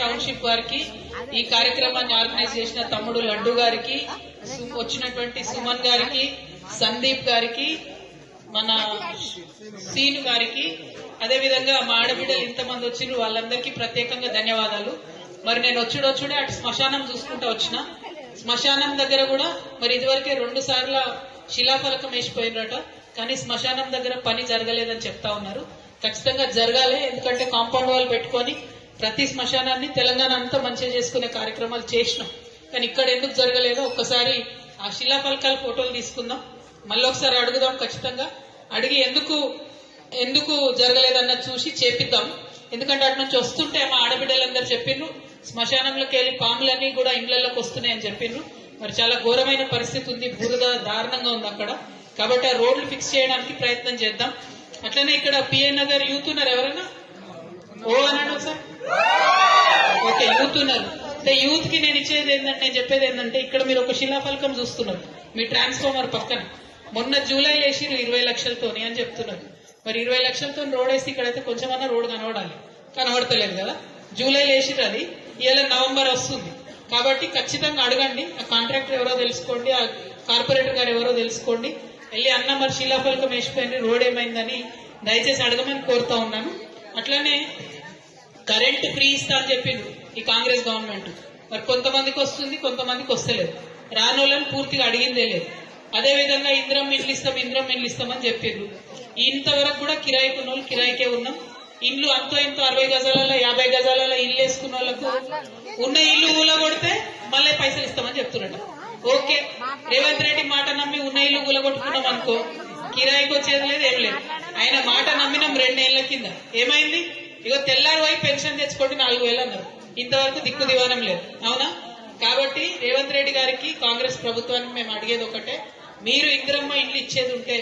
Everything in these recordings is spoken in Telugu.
టౌన్షిప్ వారికి, ఈ కార్యక్రమాన్ని ఆర్గనైజ్ చేసిన తమ్ముడు లడ్డు గారికి, వచ్చినటువంటి సుమన్ గారికి, సందీప్ గారికి, మన సీను గారికి, అదే విధంగా మా ఆడబిడ్డలు ఇంతమంది వచ్చిండ్రు వాళ్ళందరికీ ప్రత్యేకంగా ధన్యవాదాలు. మరి నేను వచ్చుడే అటు శ్మశానం చూసుకుంటూ వచ్చిన. శ్మశానం దగ్గర కూడా మరి ఇదివరకే 2 సార్లు శిలాఫలకం వేసిపోయినరట, కానీ శ్మశానం దగ్గర పని జరగలేదని చెప్తా ఉన్నారు. ఖచ్చితంగా జరగాలి, ఎందుకంటే కాంపౌండ్ వాల్ పెట్టుకొని ప్రతి శ్మశానాన్ని తెలంగాణ అంతా మంచిగా చేసుకునే కార్యక్రమాలు చేసినాం. కానీ ఇక్కడ ఎందుకు జరగలేదో ఒక్కసారి ఆ శిలాఫలకాల ఫోటోలు తీసుకుందాం, మళ్ళీ ఒకసారి అడుగుదాం. ఖచ్చితంగా అడిగి ఎందుకు జరగలేదన్నది చూసి చేపిద్దాం. ఎందుకంటే అటు నుంచి వస్తుంటే మా ఆడబిడ్డలందరూ చెప్పిండ్రు శ్మశానంలోకి వెళ్ళి పాములన్నీ కూడా ఇండ్లలోకి వస్తున్నాయని చెప్పిండ్రు. మరి చాలా ఘోరమైన పరిస్థితి ఉంది, బురద దారుణంగా ఉంది అక్కడ. కాబట్టి ఆ రోడ్లు ఫిక్స్ చేయడానికి ప్రయత్నం చేద్దాం. అట్లనే ఇక్కడ పిఏ నగర్ యూత్ ఉన్నారు, ఎవరైనా ఓ అనండి సార్. ఓకే, యూత్ ఉన్నారు. అంటే యూత్ కి నేను ఇచ్చేది ఏంటంటే, నేను చెప్పేది ఏంటంటే, ఇక్కడ మీరు ఒక శిలాఫలకం చూస్తున్నారు మీ ట్రాన్స్ఫార్మర్ పక్కన. మొన్న జూలై వేసిరు 20 లక్షలతోని అని చెప్తున్నారు. మరి 20 లక్షలతో రోడ్ వేసి ఇక్కడైతే కొంచెమన్నా రోడ్ కనబడతలేదు కదా. జూలై వేసిరు, అది ఇవాళ నవంబర్ వస్తుంది. కాబట్టి ఖచ్చితంగా అడగండి, ఆ కాంట్రాక్టర్ ఎవరో తెలుసుకోండి, ఆ కార్పొరేటర్ గారు ఎవరో తెలుసుకోండి. వెళ్ళి అన్న మరి శిలాఫలకం వేసిపోయింది, రోడ్ ఏమైందని దయచేసి అడగమని కోరుతా ఉన్నాను. అట్లనే కరెంట్ ఫ్రీ ఇస్తా అని చెప్పిండ్రు ఈ కాంగ్రెస్ గవర్నమెంట్. మరి కొంతమందికి వస్తుంది, కొంతమందికి వస్తలేదు. రానోళ్ళని పూర్తిగా అడిగిందే లేదు. అదే విధంగా ఇంద్రం ఇండ్లు ఇస్తామని చెప్పిండ్రు. ఇంతవరకు కూడా కిరాయికి ఉన్న వాళ్ళు కిరాయికే ఉన్నాం. ఇల్లు అంతో ఇంతో 60 గజాలలో 50 గజాలలో ఇల్లు వేసుకున్న వాళ్ళకు ఉన్న ఇల్లు ఊలగొడితే మళ్ళీ పైసలు ఇస్తామని చెప్తున్నట్టు. ఓకే, రేవంత్ రెడ్డి మాట నమ్మి ఉన్న ఇల్లు ఊలగొట్టుకున్నాం అనుకో, కిరాయికి వచ్చేది లేదు, ఏం లేదు. ఆయన మాట నమ్మినాం 2 ఏళ్ల కింద, ఏమైంది? ఇగో తెల్లారి పోయి పెన్షన్ తెచ్చుకోండి 4,000 అన్నారు. ఇంతవరకు దిక్కు దివానం లేదు, అవునా? కాబట్టి రేవంత్ రెడ్డి గారికి, కాంగ్రెస్ ప్రభుత్వానికి మేము అడిగేది ఒకటే, మీరు ఇందిరమ్మ ఇండ్లు ఇచ్చేది ఉంటే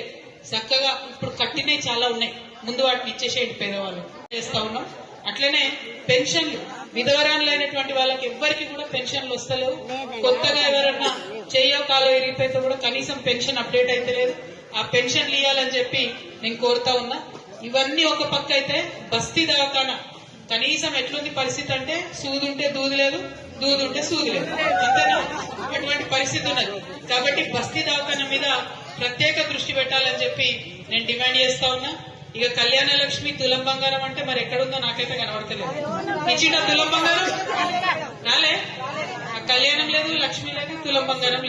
చక్కగా, ఇప్పుడు కట్టినవి చాలా ఉన్నాయి, ముందు వాటిని ఇచ్చేసేయండి, పేదవాళ్ళు చేస్తా ఉన్నాం. అట్లనే పెన్షన్లు, విధవరాన్లైనటువంటి వాళ్ళకి ఎవ్వరికి కూడా పెన్షన్లు వస్తలేవు. కొత్తగా ఎవరన్నా చెయ్యో కాలో ఇరిగిపోతే కూడా కనీసం పెన్షన్ అప్డేట్ అయితే లేదు. ఆ పెన్షన్లు ఇవ్వాలని చెప్పి నేను కోరుతా ఉన్నా. ఇవన్నీ ఒక పక్క అయితే, బస్తీ దవాఖానా కనీసం ఎట్లుంది పరిస్థితి అంటే, సూదుంటే దూది లేదు, దూదుంటే సూది లేదు, అంతేనా? అటువంటి పరిస్థితి ఉన్నది. కాబట్టి బస్తీ దవాఖానా మీద ప్రత్యేక దృష్టి పెట్టాలని చెప్పి నేను డిమాండ్ చేస్తా ఉన్నా. ఇక కళ్యాణ లక్ష్మి తులం బంగారం అంటే మరి ఎక్కడుందో నాకైతే కనబడతలేదు. ఇచ్చిన తులం బంగారం రాలే, కళ్యాణం లేదు, లక్ష్మి లేదు, తులం బంగారం లేదు.